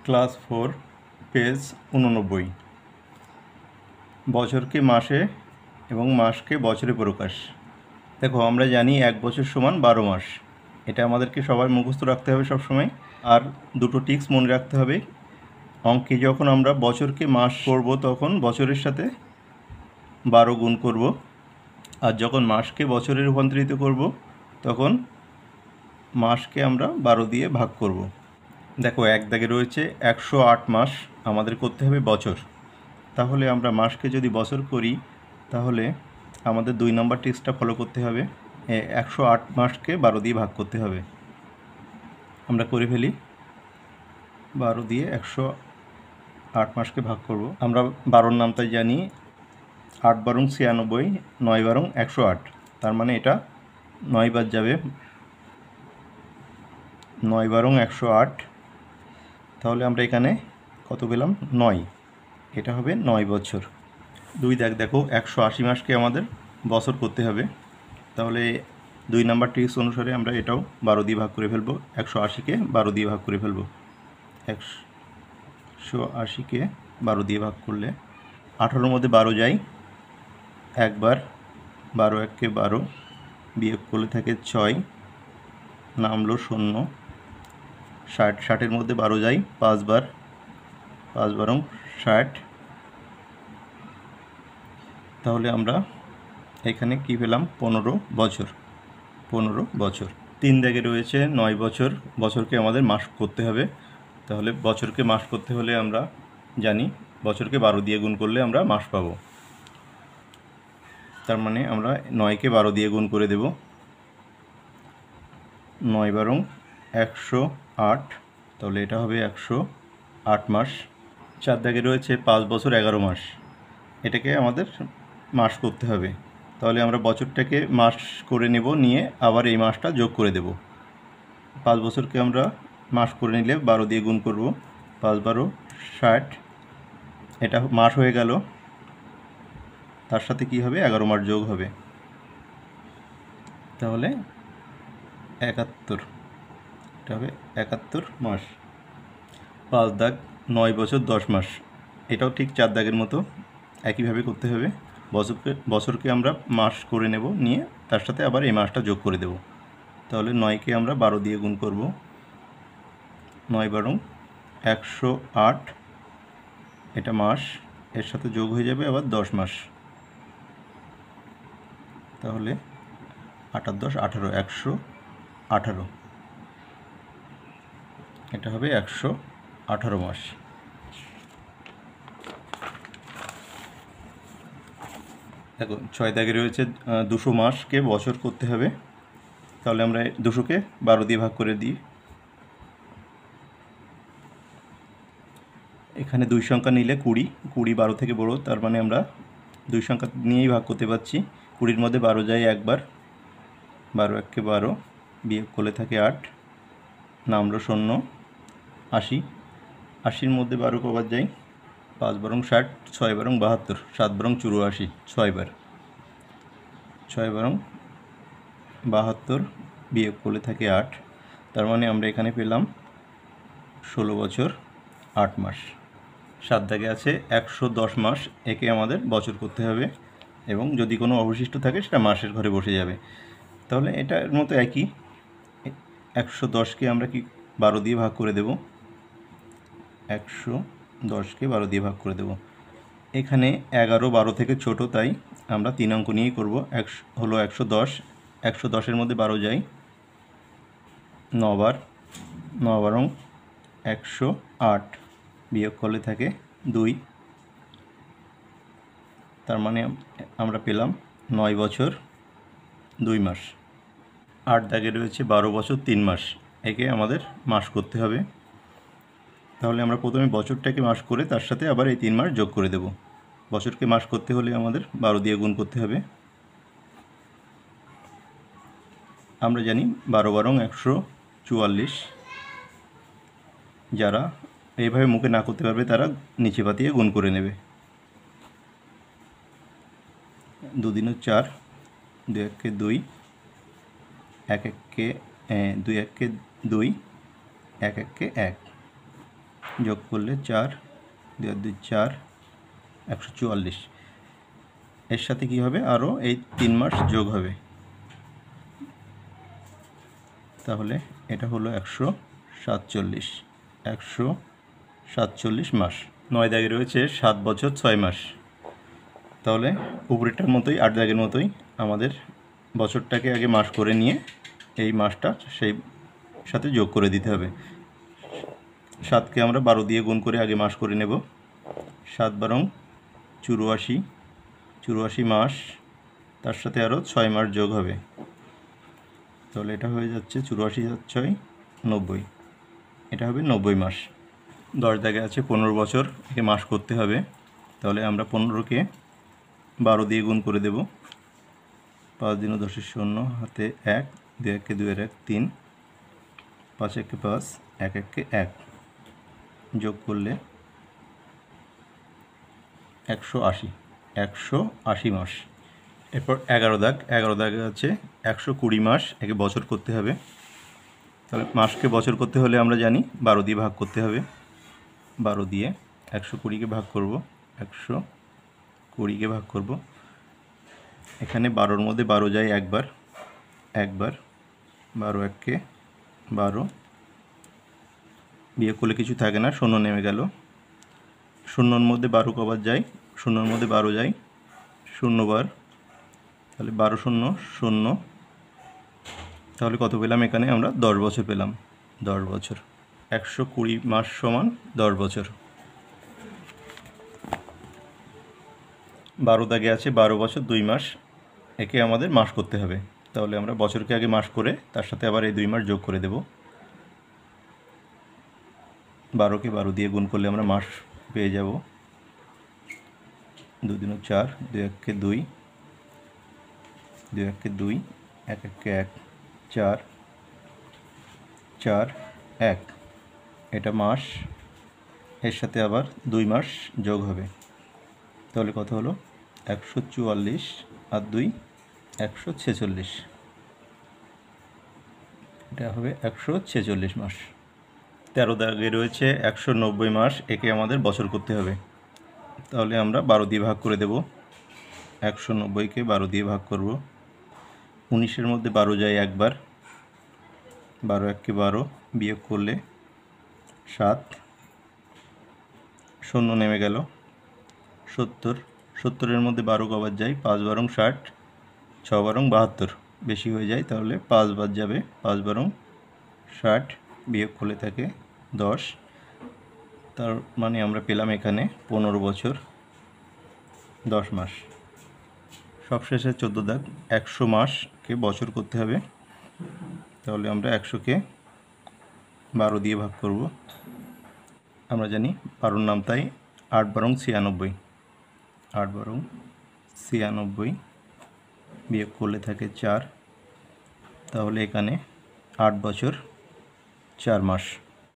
Class 4 page 89 বছরকে মাসে এবং মাসকে বছরে প্রকাশ। দেখো, আমরা জানি 1 বছর সমান 12 মাস। এটা আমাদেরকে সবার মুখস্থ রাখতে হবে সবসময়। আর দুটো টিক্স মনে রাখতে হবে। অঙ্কে যখন আমরা বছরকে মাস করব তখন বছরের সাথে 12 গুণ করব, আর যখন মাসকে বছরে রূপান্তরিত করব তখন মাসকে আমরা 12 দিয়ে ভাগ করব। দেখো, এক দাগে রয়েছে 108 মাস, আমাদের করতে হবে বছর। তাহলে আমরা মাসকে যদি বছর করি তাহলে আমাদের 2 নম্বর টিক্সটা ফলো করতে হবে। 108 মাসকে 12 দিয়ে ভাগ করতে হবে। আমরা করে ফেলি। 12 দিয়ে 108 মাসকে ভাগ করব। আমরা 12-র নামটা জানি 8 বারং 96, 9 বারং 108। তার মানে এটা 9 বার যাবে। 9 বারং 108। তাহলে আমরা এখানে কত পেলাম? 9। এটা হবে 9 বছর। 2 দেখো, 180 মাসকে আমাদের বছর করতে হবে। তাহলে 2 নাম্বার টিক্স অনুসারে আমরা এটাও 12 দিয়ে ভাগ করে ফেলবো। 180কে 12 দিয়ে ভাগ করে ফেলবো। 180কে 12 দিয়ে ভাগ করলে 18-র মধ্যে 12 যায় একবার, 12 1-কে 12, বিয়োগ করলে থাকে 6, নামলো 0। 60-এর মধ্যে 12 যায় 5 বার, 5 বারং 60। তাহলে আমরা এখানে কি পেলাম? 15 বছর। 15 বছর। 3 দাগে রয়েছে 9 বছর। বছরকে আমাদের মাস করতে হবে। তাহলে বছরকে মাস করতে হলে আমরা জানি বছরকে 12 দিয়ে গুণ করলে আমরা মাস পাবো। তার মানে আমরা 9কে 12 দিয়ে গুণ করে দেব। 9 বারং 108। তাহলে এটা হবে 108 মাস। 4 দাগে রয়েছে 5 বছর 11 মাস। এটাকে আমাদের মাস করতে হবে। তাহলে আমরা বছরটাকে মাস করে নেব, নিয়ে আবার এই মাসটা যোগ করে দেব। 5 বছরকে আমরা মাস করে নিলে 12 দিয়ে গুণ করব। 5 12 60। এটা মাস হয়ে গেল। তার সাথে কি হবে? 11 মাস যোগ হবে। তাহলে 71। এটা হবে 71 মাস। 5 দাগ 9 বছর 10 মাস। এটাও ঠিক 4 দাগের মতো একইভাবে করতে হবে। বছরকে আমরা মাস করে নেব, নিয়ে তার সাথে আবার এই মাসটা যোগ করে দেব। তাহলে 9কে আমরা 12 দিয়ে গুণ করব। 9 বারং 108। এটা মাস, এর সাথে যোগ হয়ে যাবে আবার 10 মাস। তাহলে 8 10 18, 118। এটা হবে 118 মাস। দেখো, 6 দাগে রয়েছে 200 মাসকে বছর করতে হবে। তাহলে আমরা 200কে 12 দিয়ে ভাগ করে দিই। এখানে 2 সংখ্যা নিলে 20, 20 12 থেকে বড়, তার মানে আমরা 2 সংখ্যা নিয়েই ভাগ করতে পারছি। 20-র মধ্যে 12 যায় একবার, 12 1-কে 12, বিয়োগ করলে থাকে 8, নামলো 0। 80, 80-র মধ্যে 12 কবার যায়? 5 বারং 60, 6 বারং 72, 7 বারং 84, 6 বার, 6 বারং 72, বিয়োগ করলে থাকে 8। তার মানে আমরা এখানে পেলাম 16 বছর 8 মাস। 7 দাগে আছে 110 মাস। একে আমাদের বছর করতে হবে এবং যদি কোনো অবশিষ্ট থাকে সেটা মাসের ঘরে বসে যাবে। তাহলে এটার মতো একই। 110কে আমরা কি 12 দিয়ে ভাগ করে দেব। 110কে 12 দিয়ে ভাগ করে দেব। এখানে 11 12 থেকে ছোট, তাই আমরা 3 অঙ্ক নিয়েই করব। হলো 110। 110-এর মধ্যে 12 যায় 9 বার, 9 বারং 108, বিয়োগ করলে থাকে 2। তার মানে আমরা পেলাম 9 বছর 2 মাস। 8 দাগে রয়েছে 12 বছর 3 মাস। একে আমাদের মাস করতে হবে। তাহলে আমরা প্রথমে বছরটাকে মাস করে তার সাথে আবার এই 3 মাস যোগ করে দেব। বছরকে মাস করতে হলে আমাদের 12 দিয়ে গুণ করতে হবে। আমরা জানি 12 বারং 144। যারা এইভাবে মুখে না করতে পারবে তারা নিচে পাতিয়ে গুণ করে নেবে। 2 দিনে 4, 2 1-কে 2, 1 1-কে 2 1-কে 2, 1 1-কে 1। যোগ করলে 4, 2 আর 2 4, 144। এর সাথে কি হবে, আরও এই 3 মাস যোগ হবে, তাহলে এটা হলো 147, 147 মাস। 9 দাগে রয়েছে 7 বছর 6 মাস। তাহলে উপরেরটার মতোই 8 দাগের মতোই আমাদের বছরটাকে আগে মাস করে নিয়ে এই মাসটা সেই সাথে যোগ করে দিতে হবে। 7কে আমরা 12 দিয়ে গুণ করে আগে মাস করে নেব। 7 12 84, 84 মাস, তার সাথে আরও 6 মাস যোগ হবে, তাহলে এটা হয়ে যাচ্ছে 84 আর 6 90, এটা হবে 90 মাস। 10 দাগে আছে 15 বছর, একে মাস করতে হবে, তাহলে আমরা 15কে 12 দিয়ে গুণ করে দেব। 5 দিন 10 শূন্য, হাতে 1, 2 1 2 1 3, 5 1 5, 1 1 1, যোগ করলে 180, 180 মাস। এরপর 11 দাগ, 11 দাগে আছে 120 মাস, একে বছর করতে হবে। তাহলে মাসকে বছর করতে হলে আমরা জানি 12 দিয়ে ভাগ করতে হবে। 12 দিয়ে 120কে ভাগ করব, 120কে ভাগ করব। এখানে 12-র মধ্যে 12 যায় একবার, 12 1 12, বিয়োগ করলে কিছু থাকে না, শূন্য নেমে গেল। শূন্যর মধ্যে 12 কবার যায়, শূন্যর মধ্যে 12 যায় 0 বার, তাহলে 12 0 0, তাহলে কত পেলাম এখানে আমরা 10 বছর পেলাম, 10 বছর। 120 মাস সমান 10 বছর। 12 দাগে আছে 12 বছর 2 মাস, একে আমাদের মাস করতে হবে, তাহলে আমরা বছরকে আগে মাস করে তার সাথে আবার এই 2 মাস যোগ করে দেব। 12কে 12 দিয়ে গুণ করলে আমরা মাস পেয়ে যাব। 2 দিন 4, 2 1 2, 2 1 2, 1 1 1, 4 4 1, এটা মাস, এর সাথে আবার 2 মাস যোগ হবে, তাহলে কত হলো 144 আর 2 146, এটা হবে 146 মাস। 13 দাগে রয়েছে 190 মাস, একে আমাদের বছর করতে হবে, তাহলে আমরা 12 দিয়ে ভাগ করে দেব। 190কে 12 দিয়ে ভাগ করব। 19-এর মধ্যে 12 যায় একবার, 12 1 12, বিয়োগ করলে 7, শূন্য নেমে গেল। 70, 70-এর মধ্যে 12 কবার যায়, 5 12 60, 6 12 72, বেশি হয়ে যায়, তাহলে 5 বাদ যাবে, 5 12 60, বিয়োগ করলে থাকে 10, তার মানে আমরা পেলাম এখানে 15 বছর 10 মাস। সবশেষে 14 দাগ, 100 মাসকে বছর করতে হবে, তাহলে আমরা 100কে 12 দিয়ে ভাগ করব। আমরা জানি 12-র নাম তাই, 8 12 96, 8 12 96, বিয়োগ করলে থাকে 4, তাহলে এখানে 8 বছর 4 মাস।